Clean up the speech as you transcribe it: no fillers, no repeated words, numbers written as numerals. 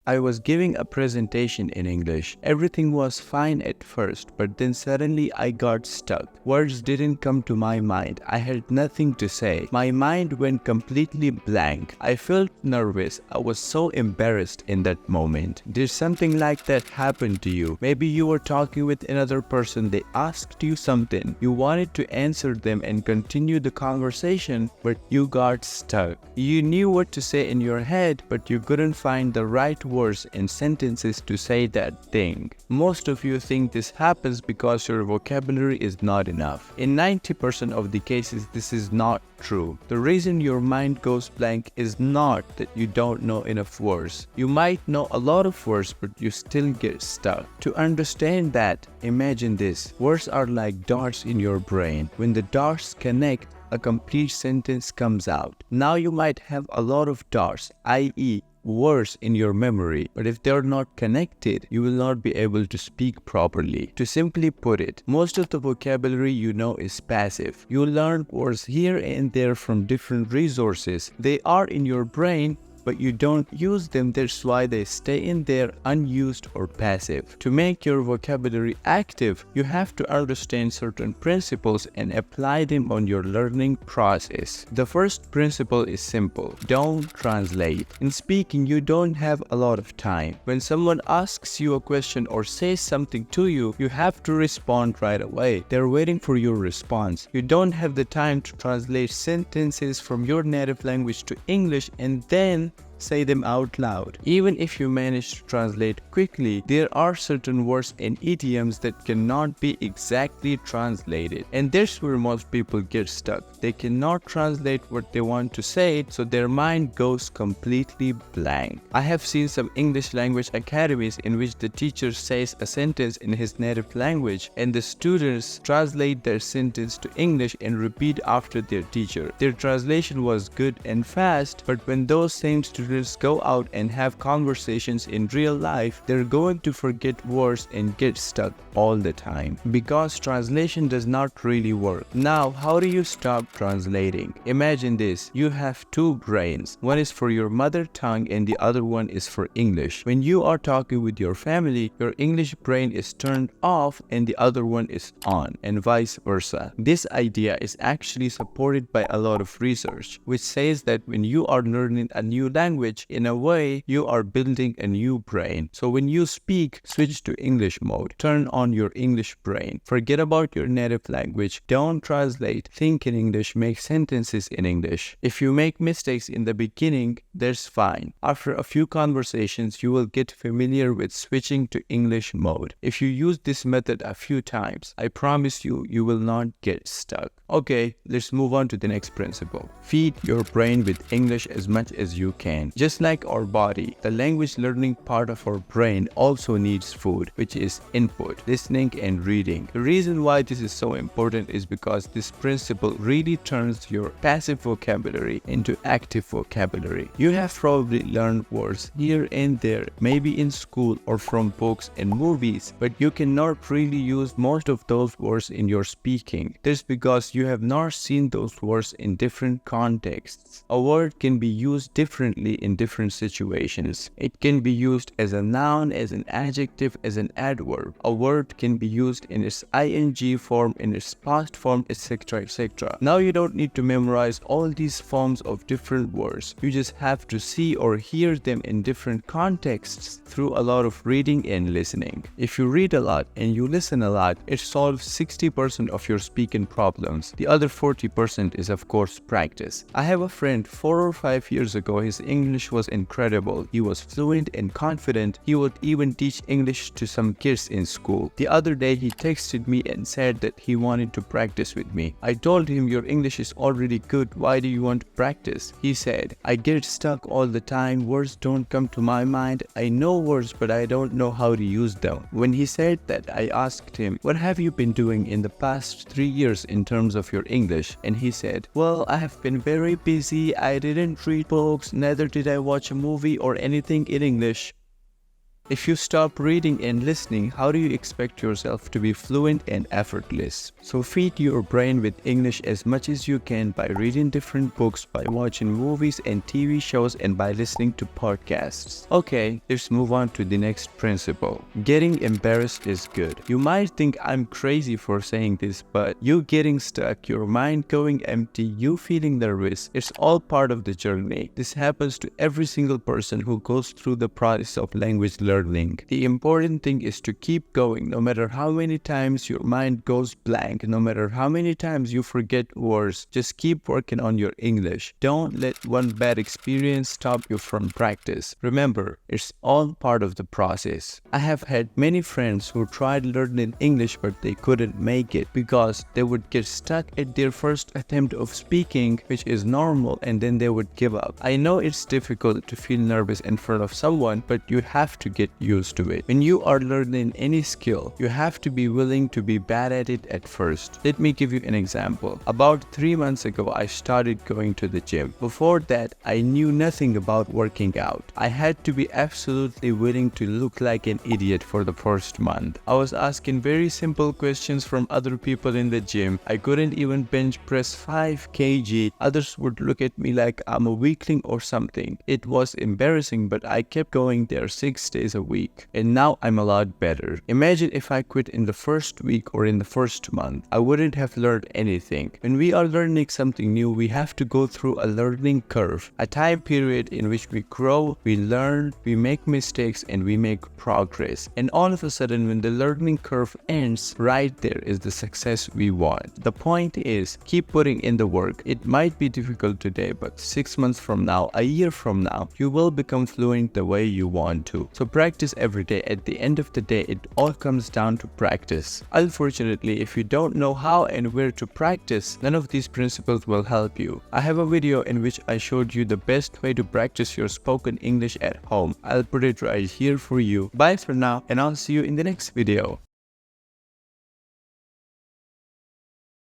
I was giving a presentation in English. Everything was fine at first, but then suddenly I got stuck. Words didn't come to my mind. I had nothing to say. My mind went completely blank. I felt nervous. I was so embarrassed in that moment. Did something like that happen to you? Maybe you were talking with another person. They asked you something. You wanted to answer them and continue the conversation, but you got stuck. You knew what to say in your head, but you couldn't find the right words and sentences to say that thing. Most of you think this happens because your vocabulary is not enough. In 90% of the cases, this is not true. The reason your mind goes blank is not that you don't know enough words. You might know a lot of words, but you still get stuck. To understand that, imagine this. Words are like dots in your brain. When the dots connect, a complete sentence comes out. Now you might have a lot of dots, i.e., words in your memory, but if they're not connected, you will not be able to speak properly. To simply put it, most of the vocabulary you know is passive. You learn words here and there from different resources. They are in your brain, but you don't use them. That's why they stay in there unused or passive. To make your vocabulary active, you have to understand certain principles and apply them on your learning process. The first principle is simple. Don't translate. In speaking, you don't have a lot of time. When someone asks you a question or says something to you, you have to respond right away. They're waiting for your response. You don't have the time to translate sentences from your native language to English and then say them out loud. Even if you manage to translate quickly, there are certain words and idioms that cannot be exactly translated. And that's where most people get stuck. They cannot translate what they want to say, so their mind goes completely blank. I have seen some English language academies in which the teacher says a sentence in his native language and the students translate their sentence to English and repeat after their teacher. Their translation was good and fast, but when those same students go out and have conversations in real life, they're going to forget words and get stuck all the time because translation does not really work. Now, how do you stop translating? Imagine this. You have two brains. One is for your mother tongue and the other one is for English. When you are talking with your family, your English brain is turned off and the other one is on, and vice versa. This idea is actually supported by a lot of research, which says that when you are learning a new language, in a way, you are building a new brain. So when you speak, switch to English mode. Turn on your English brain. Forget about your native language. Don't translate. Think in English. Make sentences in English. If you make mistakes in the beginning, that's fine. After a few conversations, you will get familiar with switching to English mode. If you use this method a few times, I promise you, you will not get stuck. Okay, let's move on to the next principle. Feed your brain with English as much as you can. Just like our body, the language learning part of our brain also needs food, which is input, listening and reading. The reason why this is so important is because this principle really turns your passive vocabulary into active vocabulary. You have probably learned words here and there, maybe in school or from books and movies, but you cannot really use most of those words in your speaking. That's because you have not seen those words in different contexts. A word can be used differently in different situations. It can be used as a noun, as an adjective, as an adverb. A word can be used in its ing form, in its past form, etc., etc. Now you don't need to memorize all these forms of different words. You just have to see or hear them in different contexts through a lot of reading and listening. If you read a lot and you listen a lot, it solves 60% of your speaking problems. The other 40% is of course practice. I have a friend 4 or 5 years ago, his English was incredible. He was fluent and confident. He would even teach English to some kids in school. The other day he texted me and said that he wanted to practice with me. I told him, your English is already good. Why do you want to practice? He said, I get stuck all the time. Words don't come to my mind. I know words, but I don't know how to use them. When he said that, I asked him, what have you been doing in the past 3 years in terms of your English? And he said, well, I have been very busy. I didn't read books, neither did I watch a movie or anything in English. If you stop reading and listening, how do you expect yourself to be fluent and effortless? So feed your brain with English as much as you can by reading different books, by watching movies and TV shows, and by listening to podcasts. Okay, let's move on to the next principle. Getting embarrassed is good. You might think I'm crazy for saying this, but you getting stuck, your mind going empty, you feeling nervous, it's all part of the journey. This happens to every single person who goes through the process of language learning. The important thing is to keep going, no matter how many times your mind goes blank, no matter how many times you forget words. Just keep working on your English. Don't let one bad experience stop you from practice. Remember, it's all part of the process. I have had many friends who tried learning English but they couldn't make it because they would get stuck at their first attempt of speaking, which is normal, and then they would give up. I know it's difficult to feel nervous in front of someone, but you have to get used to it. When you are learning any skill, you have to be willing to be bad at it at first. Let me give you an example. About 3 months ago, I started going to the gym. Before that, I knew nothing about working out. I had to be absolutely willing to look like an idiot for the first month. I was asking very simple questions from other people in the gym. I couldn't even bench press 5 kg. Others would look at me like I'm a weakling or something. It was embarrassing, but I kept going there 6 days a week. And now I'm a lot better. Imagine if I quit in the first week or in the first month. I wouldn't have learned anything. When we are learning something new, we have to go through a learning curve, a time period in which we grow, we learn, we make mistakes, and we make progress. And all of a sudden, when the learning curve ends, right there is the success we want. The point is, keep putting in the work. It might be difficult today, but 6 months from now, a year from now, you will become fluent the way you want to. So practice every day. At the end of the day, it all comes down to practice. Unfortunately, if you don't know how and where to practice, none of these principles will help you. I have a video in which I showed you the best way to practice your spoken English at home. I'll put it right here for you. Bye for now, and I'll see you in the next video.